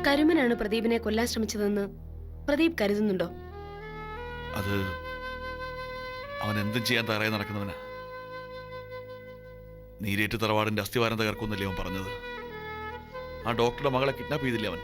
കരുമനാണ് പ്രദീപിനെ കൊല്ലാൻ ശ്രമിച്ചതെന്ന് പ്രദീപ് കരുതുന്നുണ്ടോ? അത് അവൻ എന്തും ചെയ്യാൻ തയ്യാറായി നടക്കുന്നവനാ. നീരേറ്റ് തറവാടിന്റെ അസ്ഥിവാരം തകർക്കുന്നില്ലേ അവൻ പറഞ്ഞത്. ആ ഡോക്ടറുടെ മകളെ കിഡ്നാപ്പ് ചെയ്തില്ലേ അവൻ.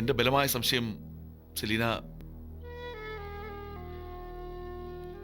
എന്റെ ബലമായ സംശയം സെലീന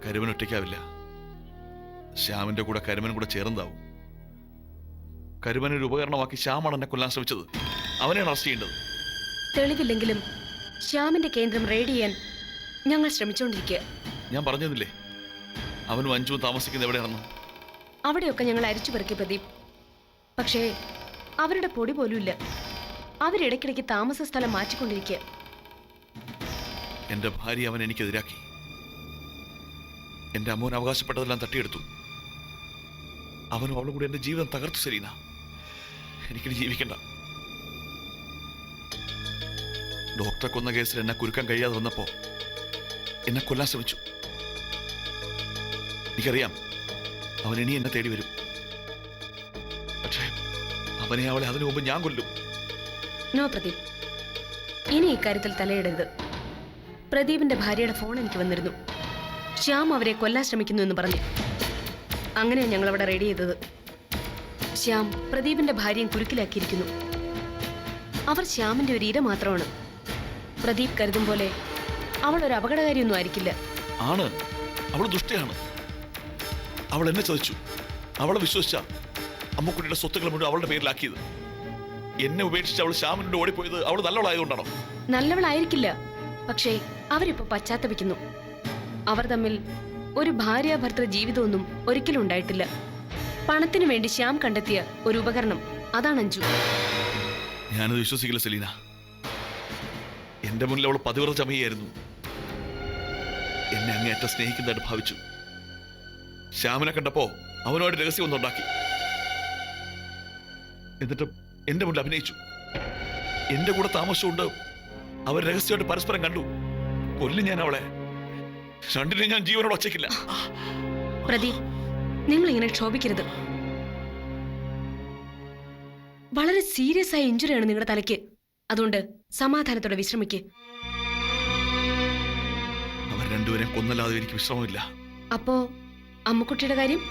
കരുമൻ ഒറ്റയ്ക്കാവില്ല. ശ്യാമിന്റെ കൂടെ കരുമൻ കൂടെ ചേർന്നതാവും. കരുമനെ ഒരു ഉപകരണമാക്കി ശ്യാമാണ് എന്നെ കൊല്ലാൻ ശ്രമിച്ചത്. അവനെയാണ് അറസ്റ്റ് ചെയ്യേണ്ടത്. തെളിവില്ലെങ്കിലും ശ്യാമിന്റെ കേന്ദ്രം റെയ്ഡ് ചെയ്യാൻ ഞങ്ങൾ ശ്രമിച്ചുകൊണ്ടിരിക്കുക. ഞാൻ പറഞ്ഞില്ലേ അവനും അഞ്ചുവും താമസിക്കുന്നത് എവിടെയാണെന്ന്. അവിടെയൊക്കെ ഞങ്ങൾ അരിച്ചു പെറുക്കി പ്രദീപ്. പക്ഷേ അവരുടെ പൊടി പോലുമില്ല. അവരിടയ്ക്കിടയ്ക്ക് താമസ സ്ഥലം മാറ്റിക്കൊണ്ടിരിക്കുക. എന്റെ ഭാര്യ അവൻ എനിക്കെതിരാക്കി. എന്റെ അമ്മോൻ അവകാശപ്പെട്ടതെല്ലാം തട്ടിയെടുത്തു. അവനും അവളും കൂടി എന്റെ ജീവിതം തകർത്തു. സെലീന, എനിക്കിനി ജീവിക്കണ്ട. ഡോക്ടറെ കൊന്ന കേസിൽ എന്നെ കുരുക്കാൻ കഴിയാതെ വന്നപ്പോ എന്നെ കൊല്ലാൻ ശ്രമിച്ചു. എനിക്കറിയാം അവൻ ഇനി എന്നെ തേടി വരും. പക്ഷേ അവനെ അവളെ അതിനു മുമ്പ് ഞാൻ കൊല്ലും. നോ പ്രദീപ്, ഇനി ഇക്കാര്യത്തിൽ തലയിടരുത്. പ്രദീപിന്റെ ഭാര്യയുടെ ഫോൺ എനിക്ക് വന്നിരുന്നു. ശ്യാം അവരെ കൊല്ലാൻ ശ്രമിക്കുന്നു എന്ന് പറഞ്ഞു. അങ്ങനെയാണ് ഞങ്ങൾ അവിടെ റെഡി ചെയ്തത്. ശ്യാം പ്രദീപിന്റെ ഭാര്യയും കുരുക്കിലാക്കിയിരിക്കുന്നു. അവർ ശ്യാമിന്റെ ഒരു ഇര മാത്രമാണ്. പ്രദീപ് കരുതും പോലെ അവൾ ഒരു അപകടകാരിയൊന്നും ആയിരിക്കില്ല. ആണ്, അവൾ ദുഷ്ടയാണ്. അവൾ എന്നെ ചതിച്ചു. അവളെ വിശ്വസിച്ച അമ്മക്കുട്ടിയുടെ സ്വത്തുക്കൾ മുഴുവൻ അവളുടെ പേരിലാക്കിയത്. എന്നെ ഉപേക്ഷിച്ച് അവൾ ശ്യാമിനോട് ഓടിപ്പോയത് അവൾ നല്ലവളായതുകൊണ്ടാണോ? നല്ലവളായിരിക്കില്ല. പക്ഷേ അവരിപ്പോ പശ്ചാത്തപിക്കുന്നു. അവർ തമ്മിൽ ഒരു ഭാര്യ ഭർത്തൃ ജീവിതമൊന്നും ഒരിക്കലും ഉണ്ടായിട്ടില്ല. പണത്തിനു വേണ്ടി ശ്യാം കണ്ടെത്തിയ ഒരു ഉപകരണം, അതാണ് അഞ്ജു. ഞാനത് വിശ്വസിക്കില്ല സെലീന. എന്റെ മുന്നിൽ അവൾ പതിവറ ചമയായിരുന്നു. എന്നെ അങ്ങേയറ്റം സ്നേഹിക്കുന്നതായിട്ട് ഭാവിച്ചു. ശ്യാമിനെ കണ്ടപ്പോ അവനോട് രഹസ്യം ഒന്നുണ്ടാക്കി. എന്നിട്ട് എന്റെ മുന്നിൽ അഭിനയിച്ചു. എന്റെ കൂടെ താമസിച്ചുകൊണ്ട് അവർ രഹസ്യമായിട്ട് പരസ്പരം കണ്ടു. കൊല്ലും ഞാൻ അവളെ. രണ്ടിനെ ഞാൻ ജീവനോട് ഒച്ചയ്ക്കില്ല. പ്രദീപ്, നിങ്ങൾ ഇങ്ങനെ ക്ഷോഭിക്കരുത്. വളരെ സീരിയസ് ആയ ഇഞ്ചുറിയാണ് നിങ്ങളുടെ തലയ്ക്ക്. അതുകൊണ്ട് സമാധാനത്തോടെ വിശ്രമിക്ക്. അവർ രണ്ടുപേരെ കൊന്നല്ലാതെ എനിക്ക് വിശ്രമമില്ല. അപ്പോ അമ്മുക്കുട്ടിയുടെ കാര്യം?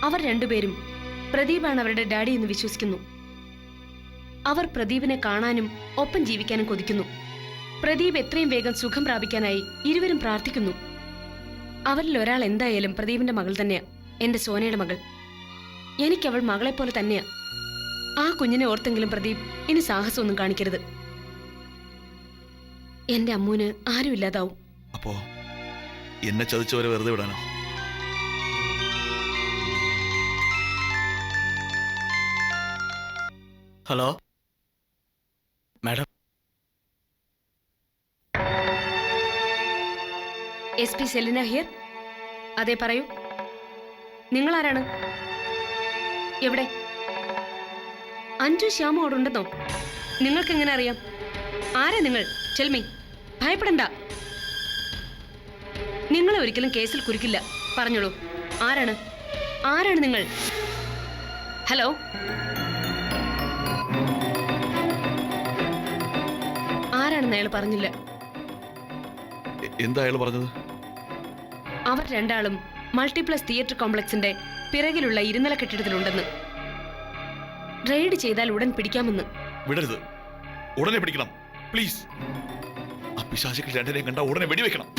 അവർ രണ്ടുപേരും പ്രദീപാണ് അവരുടെ ഡാഡി എന്ന് വിശ്വസിക്കുന്നു. അവർ പ്രദീപിനെ കാണാനും ഒപ്പം ജീവിക്കാനും കൊതിക്കുന്നു. പ്രദീപ് എത്രയും വേഗം സുഖം പ്രാപിക്കാനായി ഇരുവരും പ്രാർത്ഥിക്കുന്നു. അവരിൽ ഒരാൾ എന്തായാലും പ്രദീപിന്റെ മകൾ തന്നെയാ, എന്റെ സോനയുടെ മകൾ. എനിക്കവൾ മകളെപ്പോലെ തന്നെയാ. ആ കുഞ്ഞിനെ ഓർത്തെങ്കിലും പ്രദീപ് ഇനി സാഹസമൊന്നും കാണിക്കരുത്. എന്റെ അമ്മൂന് ആരും ഇല്ലാതാവും. അപ്പോ എന്നെ ചതിച്ചവരെ വെറുതെ വിടാനോ? Hello madam. SP Selina here. അതെ, പറയൂ. നിങ്ങൾ ആരാണ്? എവിടെ? അഞ്ജു ശ്യാമ അവിടെ ഉണ്ടെന്നോ? നിങ്ങൾക്ക് എങ്ങനെ അറിയാം? ആരാ നിങ്ങൾ? ചെൽമി, ഭയപ്പെടണ്ട. നിങ്ങളെ ഒരിക്കലും കേസിൽ കുരുക്കില്ല. പറഞ്ഞോളൂ, ആരാണ്? ആരാണ് നിങ്ങൾ? ഹലോ, ആരാണെന്ന് അയാൾ പറഞ്ഞില്ല. എന്താ അയാൾ പറഞ്ഞത്? അവർ രണ്ടാളും മൾട്ടിപ്ലക്സ് തിയേറ്റർ കോംപ്ലക്സിന്റെ പിറകിലുള്ള ഇരുനില കെട്ടിടത്തിലുണ്ടെന്ന്. റെയ്ഡ് ചെയ്താൽ ഉടൻ പിടിക്കാമെന്ന്. വിടരുത്, ഉടനെ പിടിക്കണം പ്ലീസ്. ആ പിശാചുക്കൾ രണ്ടിനെയും കണ്ട ഉടനെ വെടിവെക്കണം.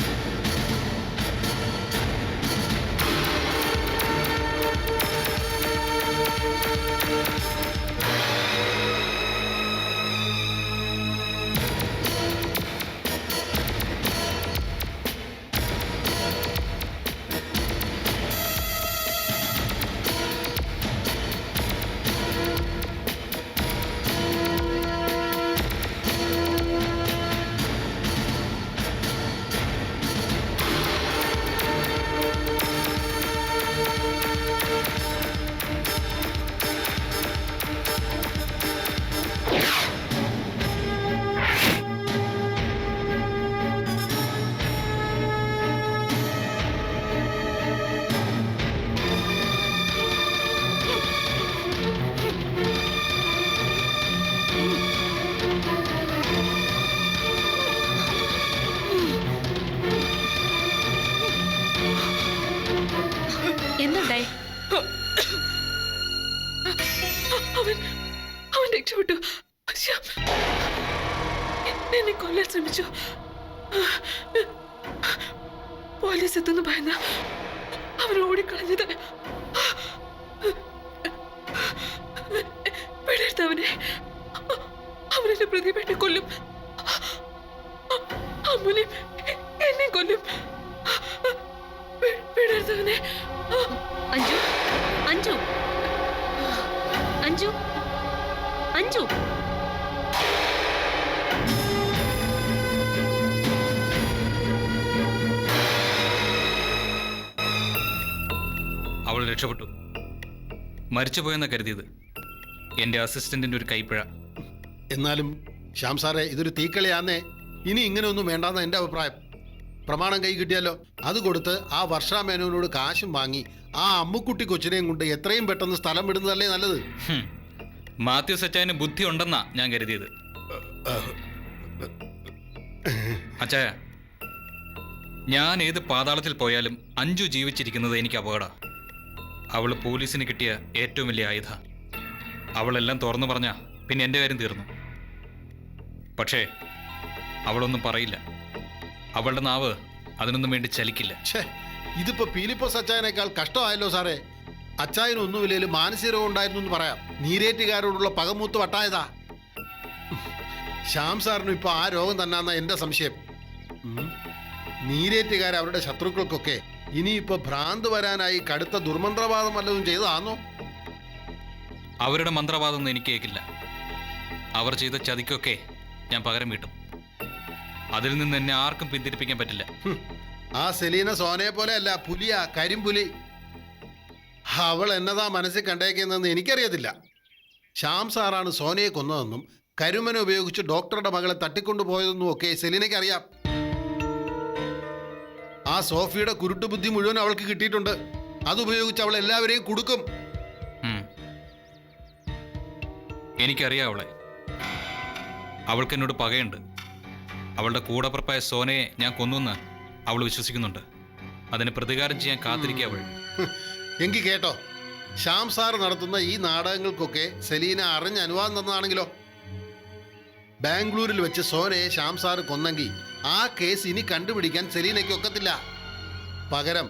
അവൻ രക്ഷപ്പെട്ടു. ശ്യാം എന്നെ കൊല്ലാൻ ശ്രമിച്ചു. പോലീസ് എത്തുന്നു ഭയന്ന അവൻ ഓടിക്കളഞ്ഞത്. വിടരുത്തവനെ, അവനെന്നെ പ്രതിഭേട്ടെ കൊല്ലും. അമ്മുനെ എന്നെ കൊല്ലും. വിടരുത്തവനെ. അഞ്ജു അഞ്ജു അഞ്ജു അഞ്ജു അവൾ രക്ഷപ്പെട്ടു. മരിച്ചുപോയെന്നാ കരുതിയത്. എൻ്റെ അസിസ്റ്റന്റിന്റെ ഒരു കൈപ്പിഴ. എന്നാലും ശ്യാം സാറേ, ഇതൊരു തീക്കളിയാന്നേ. ഇനി ഇങ്ങനെയൊന്നും വേണ്ടാന്ന എൻ്റെ അഭിപ്രായം. പ്രമാണം കൈ കിട്ടിയാലോ, അത് കൊടുത്ത് ആ വർഷാ മേനോനോട് കാശും വാങ്ങി ആ അമ്മുക്കുട്ടി കൊച്ചിനെയും കൊണ്ട് എത്രയും പെട്ടെന്ന് സ്ഥലം വിടുന്നതല്ലേ നല്ലത്. മാത്യു സച്ചായന് ബുദ്ധി ഉണ്ടെന്നാ ഞാൻ കരുതിയത്. അച്ചായ, ഞാൻ ഏത് പാതാളത്തിൽ പോയാലും അഞ്ജു ജീവിച്ചിരിക്കുന്നത് എനിക്ക് അപകട. അവൾ പോലീസിന് കിട്ടിയ ഏറ്റവും വലിയ ആയുധ. അവളെല്ലാം തുറന്നു പറഞ്ഞ പിന്നെ എൻ്റെ കാര്യം തീർന്നു. പക്ഷേ അവളൊന്നും പറയില്ല. അവളുടെ നാവ് അതിനൊന്നും വേണ്ടി ചലിക്കില്ല. ഛേ, ഇതിപ്പോ പീലിപ്പോസ് അച്ചായനേക്കാൾ കഷ്ടമായല്ലോ സാറേ. അച്ചായനൊന്നുമില്ലേലും മാനസിക രോഗം ഉണ്ടായിരുന്നു എന്ന് പറയാം. നീരേറ്റുകാരോടുള്ള പകമൂത്ത് വട്ടായതാ. ശ്യാം സാറിനും ഇപ്പൊ ആ രോഗം തന്നെയാന്ന എന്റെ സംശയം. നീരേറ്റുകാർ അവരുടെ ശത്രുക്കൾക്കൊക്കെ ഇനിയിപ്പോ ഭ്രാന്ത് വരാനായി കടുത്ത ദുർമന്ത്രവാദം വല്ലതും ചെയ്തതാണോ? അവരുടെ മന്ത്രവാദമൊന്നും എനിക്ക് കേൾക്കില്ല. അവർ ചെയ്ത ചതിക്കൊക്കെ ഞാൻ പകരം വീട്ടും. അതിൽ നിന്ന് എന്നെ ആർക്കും പിന്തിരിപ്പിക്കാൻ പറ്റില്ല. ആ സെലീന സോനയെ പോലെ അല്ല, പുലിയാ, കരിമ്പുലി. അവൾ എന്നതാ മനസ്സിൽ കണ്ടേക്കുന്നതെന്ന് എനിക്കറിയത്തില്ല. ശ്യാം സാറാണ് സോനയെ കൊന്നതെന്നും കരുമന ഉപയോഗിച്ച് ഡോക്ടറുടെ മകളെ തട്ടിക്കൊണ്ടുപോയതെന്നും ഒക്കെ സെലീനയ്ക്ക് അറിയാം. ആ സോഫിയുടെ കുരുട്ടുബുദ്ധി മുഴുവൻ അവൾക്ക് കിട്ടിയിട്ടുണ്ട്. അതുപയോഗിച്ച് അവൾ എല്ലാവരെയും കൊടുക്കും. എനിക്കറിയാം അവളെ. അവൾക്ക് എന്നോട് പകയുണ്ട്. അവളുടെ കൂടപ്പുറപ്പായ സോനയെ ഞാൻ കൊന്നുവെന്ന് അവൾ വിശ്വസിക്കുന്നുണ്ട്. അതിന് പ്രതികാരം ചെയ്യാൻ കാത്തിരിക്കുക അവൾ. എങ്കിൽ കേട്ടോ, ശ്യാം സാർ നടത്തുന്ന ഈ നാടകങ്ങൾക്കൊക്കെ സെലീന അറിഞ്ഞ് അനുവാദം തന്നതാണെങ്കിലോ? ബാംഗ്ലൂരിൽ വെച്ച് സോനയെ ശ്യാം സാർ കൊന്നെങ്കിൽ ആ കേസ് ഇനി കണ്ടുപിടിക്കാൻ സെലീനയ്ക്ക് ഒക്കത്തില്ല. പകരം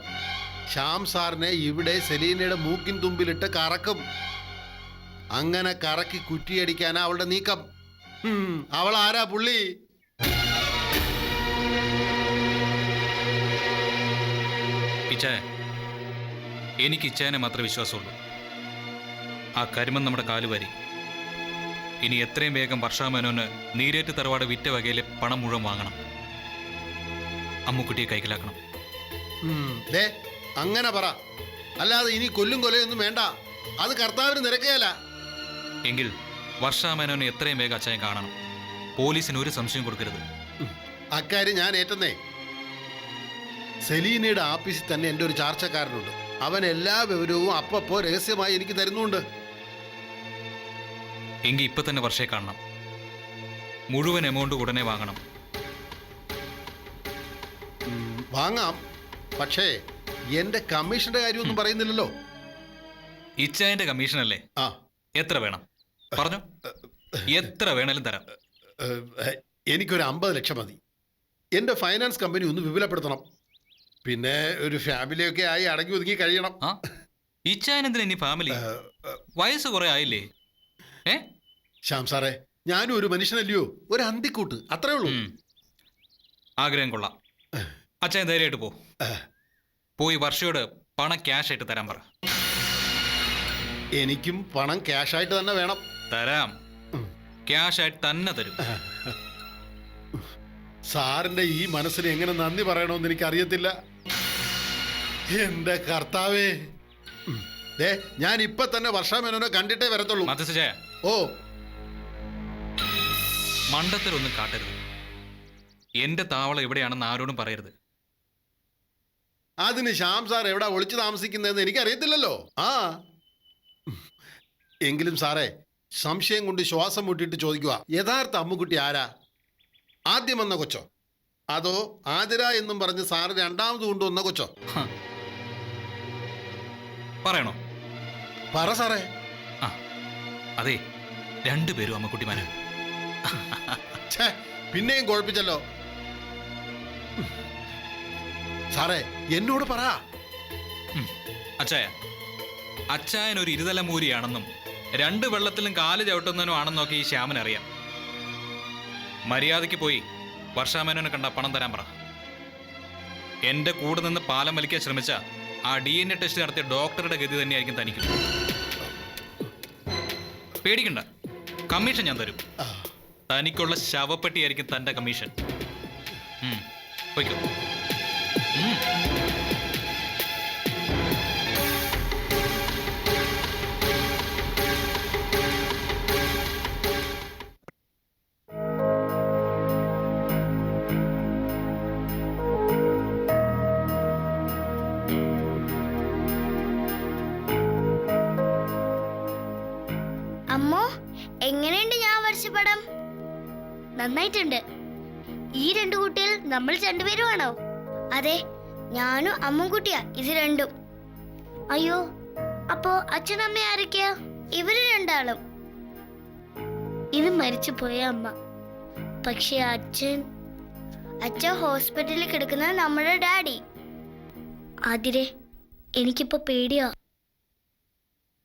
ശ്യാം സാറിനെ ഇവിടെ സെലീനയുടെ മൂക്കിൻ തുമ്പിലിട്ട് കറക്കും. അങ്ങനെ കറക്കി കുറ്റിയടിക്കാനാ അവളുടെ നീക്കം. അവൾ ആരാ പുള്ളി? ഇച്ചായ, എനിക്ക് ഇച്ചായനെ മാത്രമേ വിശ്വാസമുള്ളൂ. ആ കരിമൻ നമ്മുടെ കാലുവാരി. ഇനി എത്രയും വേഗം വർഷാമേനോന് നീരേറ്റ് തറവാട് വിറ്റ വകയിലെ പണം മുഴുവൻ വാങ്ങണം. അമ്മുക്കുട്ടിയെ കൈക്കലാക്കണം. അങ്ങനെ പറ. അല്ലാതെ ഇനി കൊല്ലും കൊലയൊന്നും വേണ്ട. അത് കർത്താവിന് നിരക്കുകയല്ല. എങ്കിൽ വർഷാമേനോനെ എത്രയും വേഗം അച്ചായൻ കാണണം. പോലീസിന് ഒരു സംശയം കൊടുക്കരുത്. അക്കാര്യം ഞാൻ ഏറ്റെന്നേ. സെലീനയുടെ ആഫീസിൽ തന്നെ എൻ്റെ ഒരു ചാർച്ചക്കാരനുണ്ട്. അവൻ എല്ലാ വിവരവും അപ്പപ്പോ രഹസ്യമായി എനിക്ക് തരുന്നുണ്ട്. എങ്കിൽ ഇപ്പൊ തന്നെ വർഷയെ കാണണം. മുഴുവൻ എമൗണ്ട് ഉടനെ വാങ്ങണം. വാങ്ങാം, പക്ഷേ എൻ്റെ കമ്മീഷന്റെ കാര്യമൊന്നും പറയുന്നില്ലല്ലോ. ഇച്ചായന്റെ കമ്മീഷനല്ലേ? ആ, എത്ര വേണം പറഞ്ഞു? എത്ര വേണേലും തരാം. എനിക്കൊരു 50 ലക്ഷം മതി. എൻ്റെ ഫൈനാൻസ് കമ്പനി ഒന്ന് വിപുലപ്പെടുത്തണം. പിന്നെ ഒരു ഫാമിലിയൊക്കെ ആയി അടങ്ങി ഒതുങ്ങി കഴിയണം. ആ, ഇച്ചായനെന്തിനാ ഇനി ഫാമിലി? വയസ്സ് കുറെ ആയില്ലേ? ശ്യാം സാറേ, ഞാനും ഒരു മനുഷ്യനല്ലയോ, ഒരു അന്തിക്കൂട്ട്, അത്രേ ഉള്ളൂ. ആഗ്രഹം കൊള്ളാം. അച്ഛൻ ധൈര്യമായിട്ട് പോയി വർഷയോട് പണം ക്യാഷ് ആയിട്ട് തരാൻ പറ. എനിക്കും പണം ക്യാഷായിട്ട് തന്നെ വേണം. തരാം, ക്യാഷ് ആയിട്ട് തന്നെ തരും. സാറിന്റെ ഈ മനസ്സിന് എങ്ങനെ നന്ദി പറയണമെന്ന് എനിക്ക് അറിയത്തില്ല. എന്റെ കർത്താവേ, ഞാൻ ഇപ്പൊ തന്നെ വർഷാമേനോനെ കണ്ടിട്ടേ വരത്തുള്ളൂ. ഓ, മണ്ടത്തിലൊന്നും കാട്ടരുത്. എന്റെ താവളം എവിടെയാണെന്ന് ആരോടും പറയരുത്. അതിന് ശ്യാം സാർ എവിടെ ഒളിച്ചു താമസിക്കുന്നതെന്ന് എനിക്കറിയത്തില്ലല്ലോ. ആ, എങ്കിലും സാറേ, സംശയം കൊണ്ട് ശ്വാസം മുട്ടിയിട്ട് ചോദിക്കുക, യഥാർത്ഥ അമ്മുക്കുട്ടി ആരാ? ആദ്യം വന്ന കൊച്ചോ, അതോ ആതിര എന്നും പറഞ്ഞ് സാറ് രണ്ടാമത് കൊണ്ടുവന്ന കൊച്ചോ? പറയണോ? പറ സാറേ. അതെ, രണ്ടുപേരും അമ്മക്കുട്ടിമാരാ. ഛേ, പിന്നെയും കുഴപ്പിച്ചല്ലോ. സാറേ, എന്നോട് പറ. അച്ചായ, അച്ചായൻ ഒരു ഇരുതല മൂരിയാണെന്നും രണ്ട് വെള്ളത്തിലും കാല് ചവിട്ടുന്നവനും ആണെന്നൊക്കെ ഈ ശ്യാമനറിയാം. മര്യാദയ്ക്ക് പോയി വർഷാമേനോനെ കണ്ട പണം തരാൻ പറ. എന്റെ കൂടെ നിന്ന് പാലം വലിക്കാൻ ശ്രമിച്ച ആ DNA ടെസ്റ്റ് നടത്തിയ ഡോക്ടറുടെ ഗതി തന്നെയായിരിക്കും തനിക്കും. പേടിക്കണ്ട, കമ്മീഷൻ ഞാൻ തരും. തനിക്കുള്ള ശവപ്പെട്ടിയായിരിക്കും തന്റെ കമ്മീഷൻ. പോയിക്കോ. അമ്മോ, എങ്ങനെയുണ്ട് ഞാൻ വരച്ച പടം? നന്നായിട്ടുണ്ട്. ഈ രണ്ടു കുട്ടികൾ നമ്മൾ രണ്ടുപേരുമാണോ? അതെ, ഞാനും അമ്മുകുട്ടിയാ ഇത് രണ്ടും. അയ്യോ, അപ്പോ അച്ഛനമ്മ ആരൊക്കെയാ? ഇവര് രണ്ടാളും. ഇത് മരിച്ചുപോയ അമ്മ. പക്ഷെ അച്ഛൻ ഹോസ്പിറ്റലിൽ കിടക്കുന്ന നമ്മുടെ ഡാഡി. ആതിരെ, എനിക്കിപ്പോ പേടിയാ.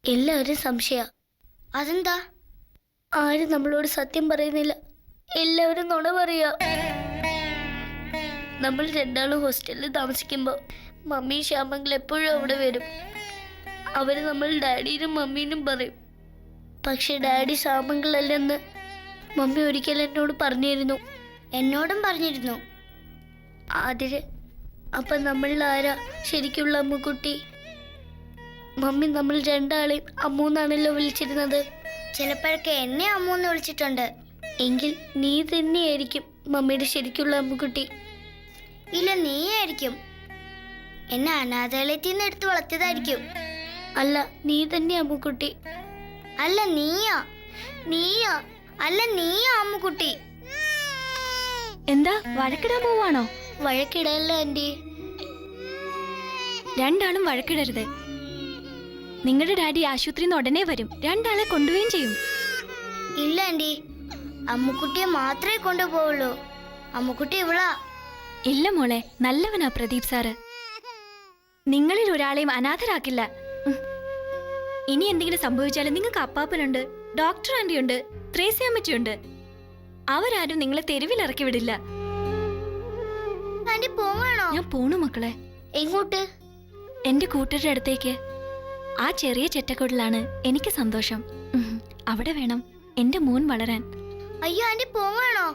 എല്ലാവരും സംശയ. അതെന്താ? ആരും നമ്മളോട് സത്യം പറയുന്നില്ല, എല്ലാവരും നുണ പറയാ. നമ്മൾ രണ്ടാളും ഹോസ്റ്റലിൽ താമസിക്കുമ്പോ മമ്മി ശ്യാമങ്ങൾ എപ്പോഴും അവിടെ വരും. അവര് നമ്മൾ ഡാഡിനും മമ്മീനും പറയും. പക്ഷെ ഡാഡി ശ്യാമങ്ങളല്ലെന്ന് മമ്മി ഒരിക്കൽ എന്നോട് പറഞ്ഞിരുന്നു. എന്നോടും പറഞ്ഞിരുന്നു. ആതിരെ, അപ്പൊ നമ്മളിൽ ആരാ ശരിക്കുള്ള അമ്മുക്കുട്ടി? മമ്മി നമ്മൾ രണ്ടാളെയും അമ്മൂന്നാണല്ലോ വിളിച്ചിരുന്നത്. ചിലപ്പോഴൊക്കെ എന്നെ അമ്മൂന്ന് വിളിച്ചിട്ടുണ്ട്. എങ്കിൽ നീ തന്നെയായിരിക്കും മമ്മിയുടെ ശരിക്കുള്ള അമ്മുക്കുട്ടി. ഇല്ല, നീയായിരിക്കും. എന്നെ അനാഥാലയത്തിൽ നിന്ന് എടുത്ത് വളർത്തിയതായിരിക്കും. അല്ല, നീ തന്നെ അമ്മുക്കുട്ടി. അല്ല, നീയാ. അല്ല, നീയാ അമ്മുക്കുട്ടി. എന്താ വഴക്കിടാൻ പോവാണോ? വഴക്കിടല്ല ആന്റി. രണ്ടാളും വഴക്കിടരുത്. നിങ്ങളുടെ ഡാഡി ആശുപത്രിയിൽ നിന്ന് ഉടനെ വരും. രണ്ടാളെ കൊണ്ടുപോവുകയും ചെയ്യും. ഇല്ല ആന്റി, അമ്മുക്കുട്ടിയെ മാത്രമേ കൊണ്ടുപോവുള്ളൂ. അമ്മുക്കുട്ടി ഇവളാ. ഇല്ല മോളെ, നല്ലവനാ പ്രദീപ് സാറ്. നിങ്ങളിൽ ഒരാളെയും അനാഥരാക്കില്ല. ഇനി എന്തെങ്കിലും സംഭവിച്ചാലും നിങ്ങൾക്ക് അപ്പാപ്പനുണ്ട്, ഡോക്ടർ ആന്റിയുണ്ട്, ത്രേസ്യാമ്മച്ചിയുണ്ട്. അവരാരും നിങ്ങളെ തെരുവിലിറക്കി വിടില്ല. ആന്റി പോവാണോ? ഞാൻ പോണു മക്കളെ. എങ്ങോട്ട്? എന്റെ കൂട്ടരുടെ അടുത്തേക്ക്. ആ ചെറിയ ചെറ്റക്കൊടിലാണ് എനിക്ക് സന്തോഷം. അവിടെ വേണം എന്റെ മോൻ വളരാൻ. അയ്യോ ആന്റി, പോവാണോ?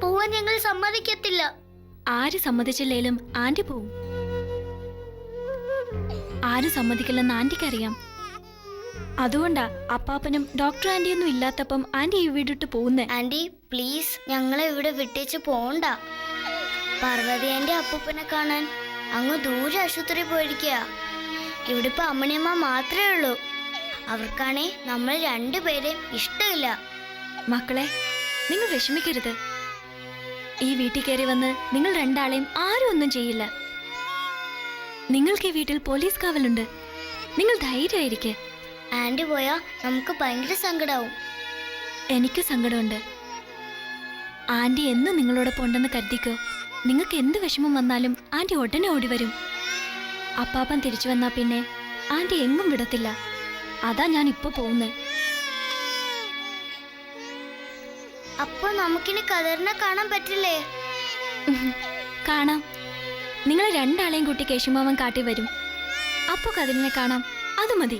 പോവാൻ ഞങ്ങൾ സമ്മതിക്കത്തില്ല. ആര് സമ്മതിച്ചില്ലേലും ആന്റി പോവും. ആരും സമ്മതിക്കില്ലെന്ന് ആന്റിക്കറിയാം. അതുകൊണ്ടാ അപ്പാപ്പനും ഡോക്ടർ ആന്റിയൊന്നും ഇല്ലാത്തപ്പം ആന്റി ഈ വീടിട്ട് പോകുന്നേ. ആന്റി പ്ലീസ്, ഞങ്ങളെ ഇവിടെ വിട്ടേച്ച് പോണ്ട. പാർവതി ആന്റി അപ്പൂപ്പനെ കാണാൻ അങ്ങ് ദൂരെ ആശുപത്രി പോയിരിക്കുക. ഇവിടെ ഇപ്പൊ അമ്മണിയമ്മ മാത്രമേ ഉള്ളൂ. അവർക്കാണേ നമ്മൾ രണ്ടുപേരെയും ഇഷ്ടമില്ല. മക്കളെ, നിങ്ങൾ വിഷമിക്കരുത്. ഈ വീട്ടിൽ കയറി വന്ന് നിങ്ങൾ രണ്ടാളെയും ആരും ഒന്നും ചെയ്യില്ല. നിങ്ങൾക്ക് ഈ വീട്ടിൽ പോലീസ് കാവലുണ്ട്. നിങ്ങൾ ധൈര്യമായിരിക്കെ. ആന്റി പോയാ നമുക്ക് ഭയങ്കര സങ്കടാവും. എനിക്ക് സങ്കടമുണ്ട്. ആന്റി എന്നും നിങ്ങളോടൊപ്പം ഉണ്ടെന്ന് കരുതിക്കോ. നിങ്ങൾക്ക് എന്ത് വിഷമം വന്നാലും ആന്റി ഉടനെ ഓടി വരും. അപ്പാപ്പൻ തിരിച്ചു വന്നാ പിന്നെ ആന്റി എങ്ങും വിടത്തില്ല. അതാ ഞാൻ ഇപ്പൊ പോകുന്നത്. അപ്പൊ നമുക്കിനി കതറിനെ കാണാൻ പറ്റില്ലേ? കാണാം. നിങ്ങൾ രണ്ടാളെയും കൂട്ടി കേശുമാമൻ കാട്ടി വരും. അപ്പൊ കതിരിനെ കാണാം. അത് മതി.